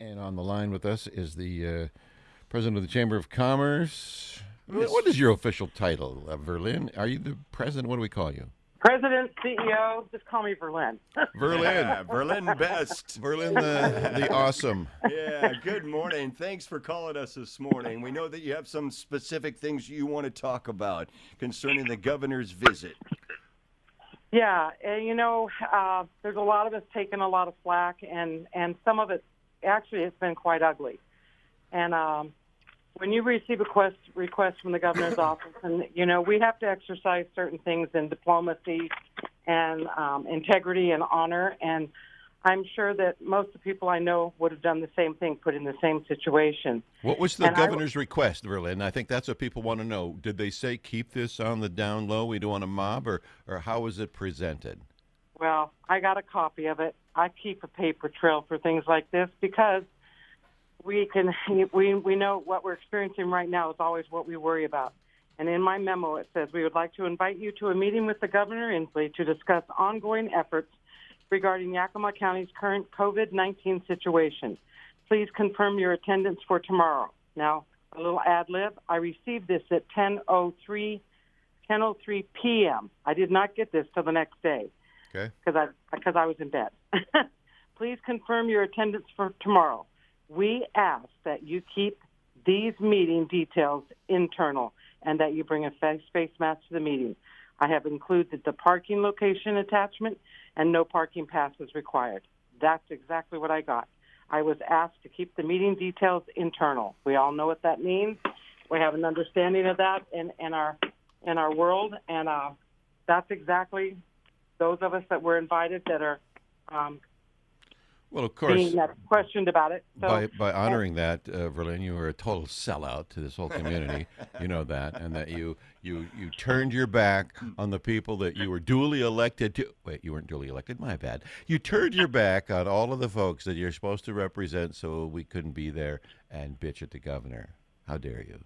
And on the line with us is the president of the Chamber of Commerce. What is your official title, Verlynn? Are you the president? What do we call you? President, CEO, just call me Verlynn. Verlynn. Verlynn Best. Verlynn the awesome. Yeah, good morning. Thanks for calling us this morning. We know that you have some specific things you want to talk about concerning the governor's visit. Yeah, and there's a lot of us taking a lot of flack, and some of it, actually, it's been quite ugly. And when you receive a request from the governor's office, and, we have to exercise certain things in diplomacy and integrity and honor, and I'm sure that most of the people I know would have done the same thing, put in the same situation. What was the governor's request, Verlynn? I think that's what people want to know. Did they say, keep this on the down low, we don't want a mob, or how was it presented? Well, I got a copy of it. I keep a paper trail for things like this because we know what we're experiencing right now is always what we worry about. And in my memo, it says, we would like to invite you to a meeting with the Governor Inslee to discuss ongoing efforts regarding Yakima County's current COVID-19 situation. Please confirm your attendance for tomorrow. Now, a little ad lib. I received this at 10:03 p.m. I did not get this till the next day. Okay. Because I was in bed. Please confirm your attendance for tomorrow. We ask that you keep these meeting details internal and that you bring a face mask to the meeting. I have included the parking location attachment and no parking pass is required. That's exactly what I got. I was asked to keep the meeting details internal. We all know what that means. We have an understanding of that in our world, and that's exactly those of us that were invited that are well, of course, being questioned about it. So, by honoring that, Verlynn, you were a total sellout to this whole community. You know that, and that you turned your back on the people that you were duly elected to. Wait, you weren't duly elected. My bad. You turned your back on all of the folks that you're supposed to represent, so we couldn't be there and bitch at the governor. How dare you?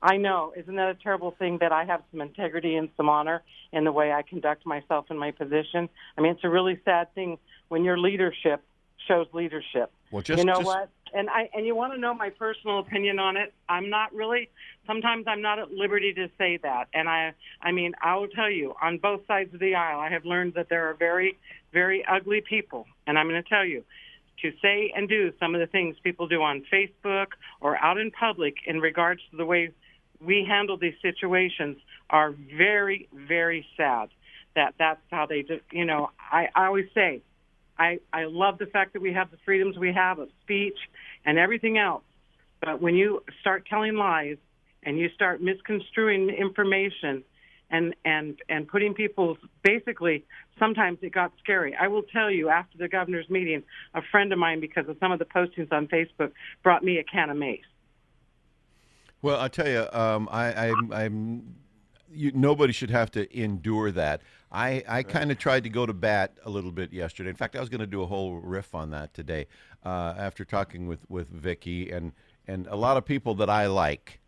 I know. Isn't that a terrible thing that I have some integrity and some honor in the way I conduct myself in my position? I mean, it's a really sad thing when your leadership shows leadership. Well, what? And you want to know my personal opinion on it? Sometimes I'm not at liberty to say that. And I will tell you, on both sides of the aisle, I have learned that there are very, very ugly people. And I'm going to tell you, to say and do some of the things people do on Facebook or out in public in regards to the way we handle these situations are very, very sad. That's how they do. I always say, I love the fact that we have the freedoms we have of speech and everything else. But when you start telling lies and you start misconstruing information and putting people's, basically, sometimes it got scary. I will tell you, after the governor's meeting, a friend of mine, because of some of the postings on Facebook, brought me a can of mace. Well, I'll tell you, nobody should have to endure that. I kind of tried to go to bat a little bit yesterday. In fact, I was going to do a whole riff on that today after talking with Vicky and a lot of people that I like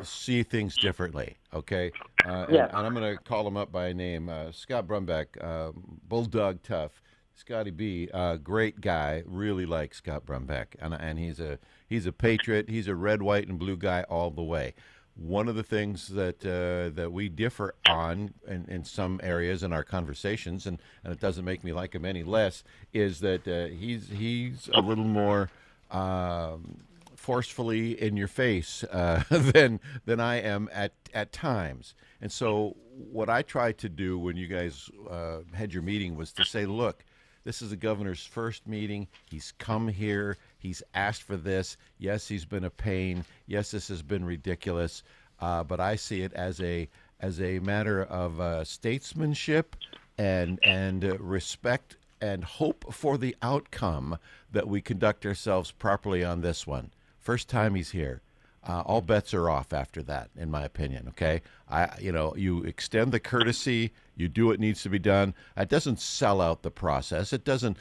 see things differently. Okay, Yes. and I'm going to call them up by name. Scott Brumback, Bulldog Tough. Scotty B, great guy. Really like Scott Brumback, and he's a patriot. He's a red, white, and blue guy all the way. One of the things that we differ on in some areas in our conversations, and it doesn't make me like him any less, is that he's a little more forcefully in your face than I am at times. And so what I tried to do when you guys had your meeting was to say, look, this is the governor's first meeting. He's come here. He's asked for this. Yes, he's been a pain. Yes, this has been ridiculous. But I see it as a matter of statesmanship and respect and hope for the outcome that we conduct ourselves properly on this one. First time he's here. All bets are off after that, in my opinion. Okay, you extend the courtesy, you do what needs to be done. It doesn't sell out the process. It doesn't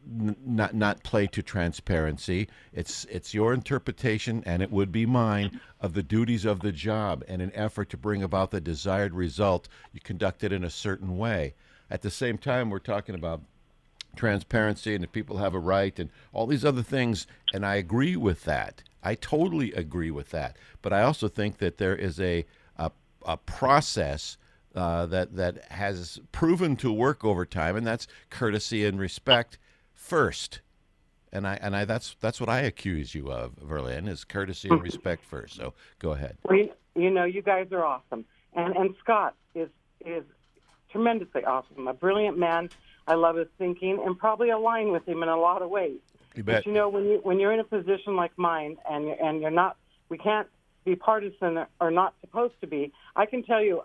not play to transparency. It's your interpretation, and it would be mine, of the duties of the job. And in an effort to bring about the desired result, you conduct it in a certain way. At the same time, we're talking about transparency and that people have a right and all these other things. And I agree with that. I totally agree with that. But I also think that there is a process that has proven to work over time, and that's courtesy and respect first. And that's what I accuse you of, Verlynn, is courtesy and respect first. So go ahead. Well, you guys are awesome, and Scott is tremendously awesome. A brilliant man. I love his thinking, and probably align with him in a lot of ways. You bet. But when you're in a position like mine, and you're not, we can't be partisan or not supposed to be. I can tell you,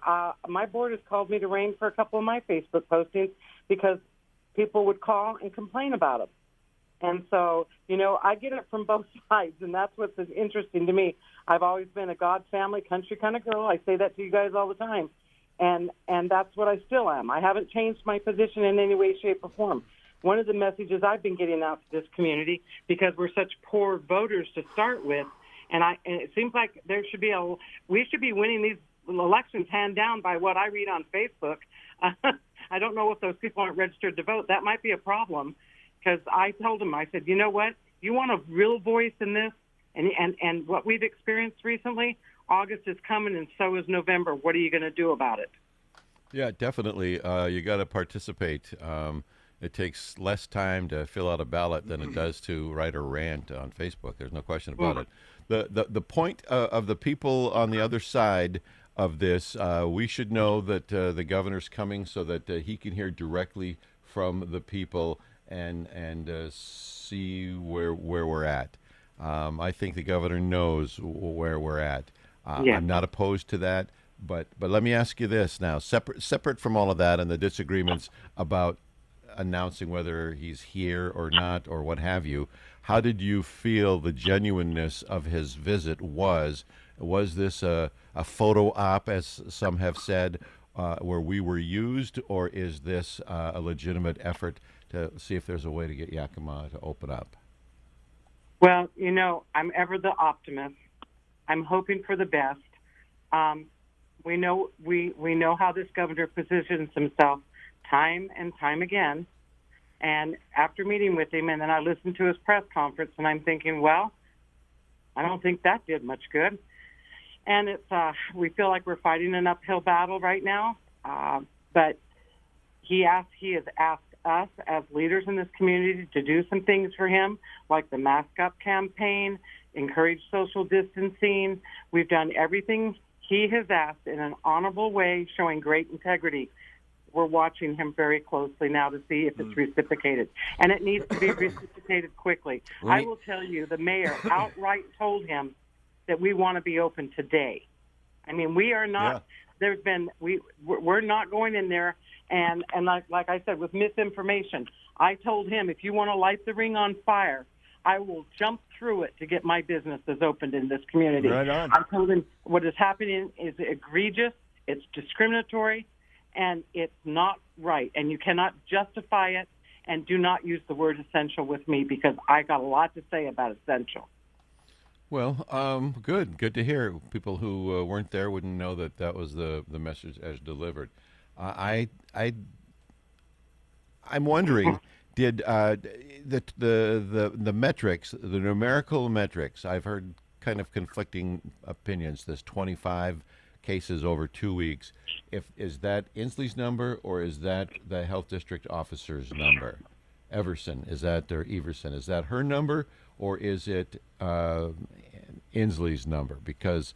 my board has called me to rein for a couple of my Facebook postings because people would call and complain about them. And so, I get it from both sides, and that's what's interesting to me. I've always been a God, family, country kind of girl. I say that to you guys all the time, and that's what I still am. I haven't changed my position in any way, shape, or form. One of the messages I've been getting out to this community, because we're such poor voters to start with, and it seems like we should be winning these elections hand down by what I read on Facebook. I don't know if those people aren't registered to vote. That might be a problem, because I told them, I said, you know what? You want a real voice in this, and what we've experienced recently, August is coming, and so is November. What are you going to do about it? Yeah, definitely. You got to participate. It takes less time to fill out a ballot than it does to write a rant on Facebook. There's no question about it. The point of the people on the other side of this, we should know that the governor's coming so that he can hear directly from the people and see where we're at. I think the governor knows where we're at. Yeah. I'm not opposed to that, but let me ask you this now, separate from all of that and the disagreements about announcing whether he's here or not or what have you. How did you feel the genuineness of his visit was? Was this a photo op, as some have said, where we were used, or is this a legitimate effort to see if there's a way to get Yakima to open up? Well, I'm ever the optimist. I'm hoping for the best. We know how this governor positions himself time and time again. And after meeting with him, and then I listened to his press conference, and I'm thinking, well, I don't think that did much good. And we feel like we're fighting an uphill battle right now. But he has asked us as leaders in this community to do some things for him, like the Mask Up campaign, encourage social distancing. We've done everything he has asked in an honorable way, showing great integrity. We're watching him very closely now to see if it's reciprocated. And it needs to be reciprocated quickly. I will tell you, the mayor outright told him that we want to be open today. I mean, we are not, we're not going in there and like I said, with misinformation. I told him, if you want to light the ring on fire, I will jump through it to get my businesses opened in this community. Right on. I told him what is happening is egregious, it's discriminatory, and it's not right. And you cannot justify it, and do not use the word essential with me, because I got a lot to say about essential. Well, good to hear. People who weren't there wouldn't know that was the message as delivered. I'm wondering, did the metrics, the numerical metrics? I've heard kind of conflicting opinions. This 25 cases over 2 weeks. Is that Inslee's number, or is that the health district officer's number? Everson, is that, or Everson, is that her number, or is it Inslee's number? Because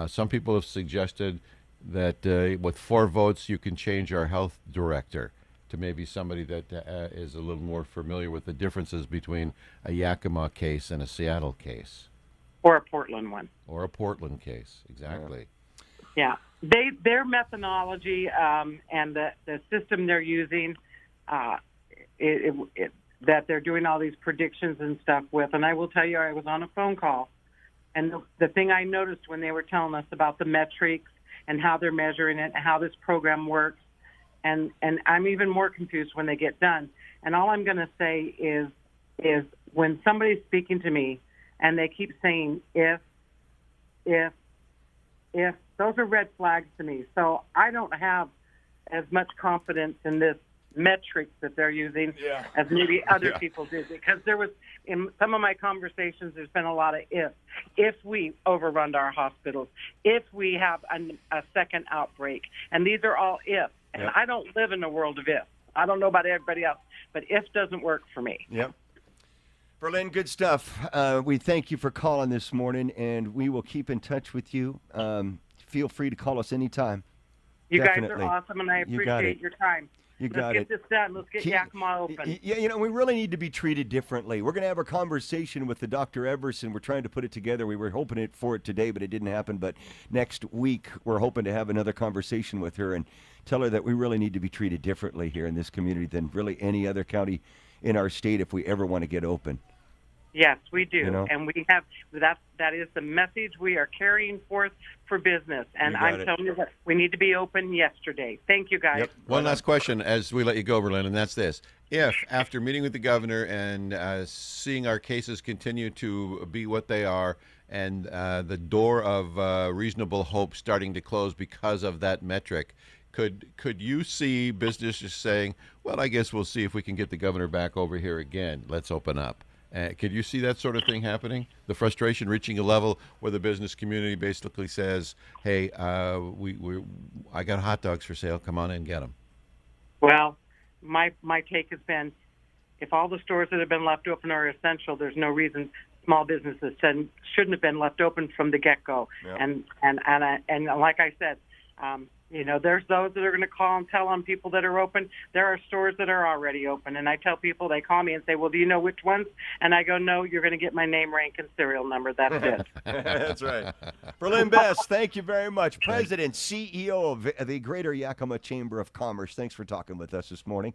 some people have suggested that with 4 votes you can change our health director to maybe somebody that is a little more familiar with the differences between a Yakima case and a Seattle case. Or a Portland one. Or a Portland case, exactly. Yeah. Their methodology and the system they're using, that they're doing all these predictions and stuff with. And I will tell you, I was on a phone call, and the thing I noticed when they were telling us about the metrics and how they're measuring it and how this program works, and I'm even more confused when they get done. And all I'm going to say is when somebody's speaking to me and they keep saying if, those are red flags to me. So I don't have as much confidence in this metrics that they're using as maybe other people did. Because there was, in some of my conversations, there's been a lot of ifs. If we overrun our hospitals, if we have a second outbreak, and these are all ifs. And I don't live in a world of ifs. I don't know about everybody else, but if doesn't work for me. Yep. Verlynn, good stuff. We thank you for calling this morning, and we will keep in touch with you. Feel free to call us anytime. You Definitely. guys are awesome, and I appreciate your time. Let's get this done. Let's get Yakima open. Yeah, we really need to be treated differently. We're going to have a conversation with the Dr. Everson. We're trying to put it together. We were hoping for it today, but it didn't happen. But next week, we're hoping to have another conversation with her and tell her that we really need to be treated differently here in this community than really any other county in our state if we ever want to get open. Yes, we do. And we have that is the message we are carrying forth for business. And I'm telling you that we need to be open yesterday. Thank you, guys. Yep. One last question as we let you go, Verlynn, and that's this. If, after meeting with the governor and seeing our cases continue to be what they are and the door of reasonable hope starting to close because of that metric, could you see businesses saying, well, I guess we'll see if we can get the governor back over here again. Let's open up. Could you see that sort of thing happening? The frustration reaching a level where the business community basically says, "Hey, I got hot dogs for sale. Come on in and get them." Well, my take has been, if all the stores that have been left open are essential, there's no reason small businesses shouldn't have been left open from the get-go. Yep. And like I said. There's those that are going to call and tell on people that are open. There are stores that are already open. And I tell people, they call me and say, well, do you know which ones? And I go, no, you're going to get my name, rank, and serial number. That's it. That's right. Verlynn Best, thank you very much. President, CEO of the Greater Yakima Chamber of Commerce. Thanks for talking with us this morning.